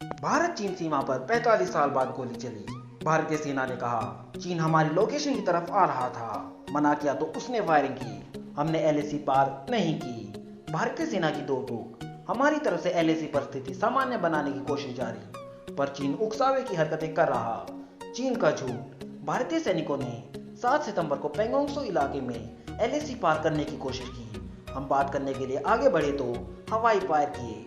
भारत चीन सीमा पर 45 साल बाद गोली चली। भारतीय सेना ने कहा चीन हमारी लोकेशन की तरफ आ रहा था, मना किया तो उसने फायरिंग की। हमने एलएसी पार नहीं की। भारतीय सेना की दो टूक। हमारी तरफ से एलएसी पर स्थिति सामान्य बनाने की कोशिश जारी, पर चीन उकसावे की हरकतें कर रहा। चीन का झूठ। भारतीय सैनिकों ने 7 सितंबर को पेंगोंगसो इलाके में एलएसी पार करने की कोशिश की। हम बात करने के लिए आगे बढ़े तो हवाई फायर किए।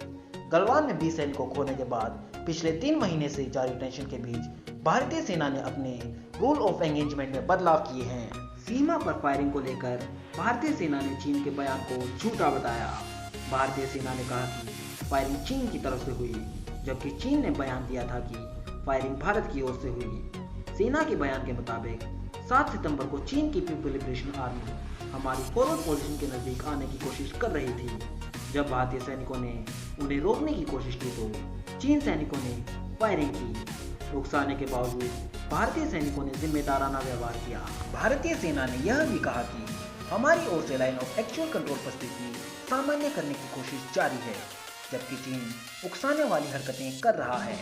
गलवान में 20 सैनिकों खोने के बाद पिछले 3 महीने से जारी टेंशन के बीच भारतीय सेना ने अपने रूल ऑफ एंगेजमेंट में बदलाव किए हैं। सीमा पर फायरिंग को लेकर भारतीय सेना ने चीन के बयान को झूठा बताया। भारतीय सेना ने कहा कि फायरिंग चीन की तरफ से हुई, जबकि चीन ने बयान दिया था कि फायरिंग भारत की ओर से हुई। सेना के बयान के मुताबिक 7 सितंबर को चीन की पीपल लिबरेशन आर्मी हमारी फॉरवर्ड पोजीशन के नजदीक आने की कोशिश कर रही थी। जब भारतीय सैनिकों ने उन्हें रोकने की कोशिश की तो चीन सैनिकों ने फायरिंग की। उकसाने के बावजूद भारतीय सैनिकों ने जिम्मेदाराना व्यवहार किया। भारतीय सेना ने यह भी कहा कि हमारी ओर से लाइन ऑफ एक्चुअल कंट्रोल पर स्थिति सामान्य करने की कोशिश जारी है, जबकि चीन उकसाने वाली हरकतें कर रहा है।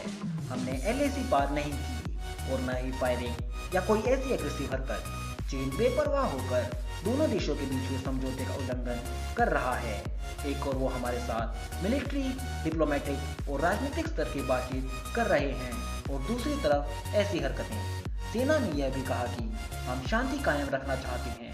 हमने एलएसी पार नहीं की और न ही फायरिंग या कोई ऐसी एग्रेसिव हरकत। चीन बेपरवाह होकर दोनों देशों के बीच हुए समझौते का उल्लंघन कर रहा है। एक और वो हमारे साथ मिलिट्री, डिप्लोमेटिक और राजनीतिक स्तर की बातचीत कर रहे हैं, और दूसरी तरफ ऐसी हरकतें। सेना ने यह भी कहा कि हम शांति कायम रखना चाहते हैं,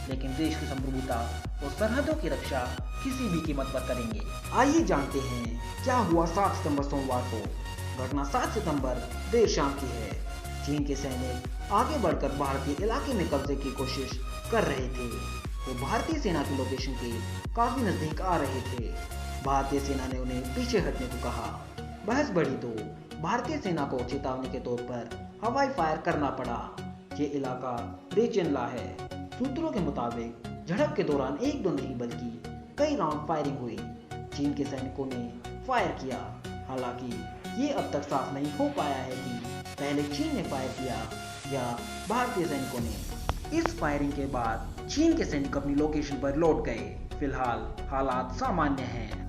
लेकिन देश की संप्रभुता और सरहदों की रक्षा किसी भी कीमत पर करेंगे। आइए जानते हैं क्या हुआ 7 सितंबर सोमवार को। घटना 7 सितंबर देर शाम की है। चीन के सैनिक आगे बढ़कर भारतीय इलाके में कब्जे की कोशिश कर रहे थे। वो भारतीय सेना की लोकेशन के काफी नजदीक आ रहे थे। भारतीय सेना ने उन्हें पीछे हटने को कहा। बहस बढ़ी तो भारतीय सेना को चेतावनी के तौर पर हवाई फायर करना पड़ा। ये इलाका रेचेनला है। सूत्रों के मुताबिक झड़प के दौरान एक दो नहीं बल्कि कई राउंड फायरिंग हुई। चीन के सैनिकों ने फायर किया। हालांकि ये अब तक साफ नहीं हो पाया है कि पहले चीन ने फायर किया या भारतीय सैनिकों ने। इस फायरिंग के बाद चीन के सैनिक अपनी लोकेशन पर लौट गए। फिलहाल हालात सामान्य हैं।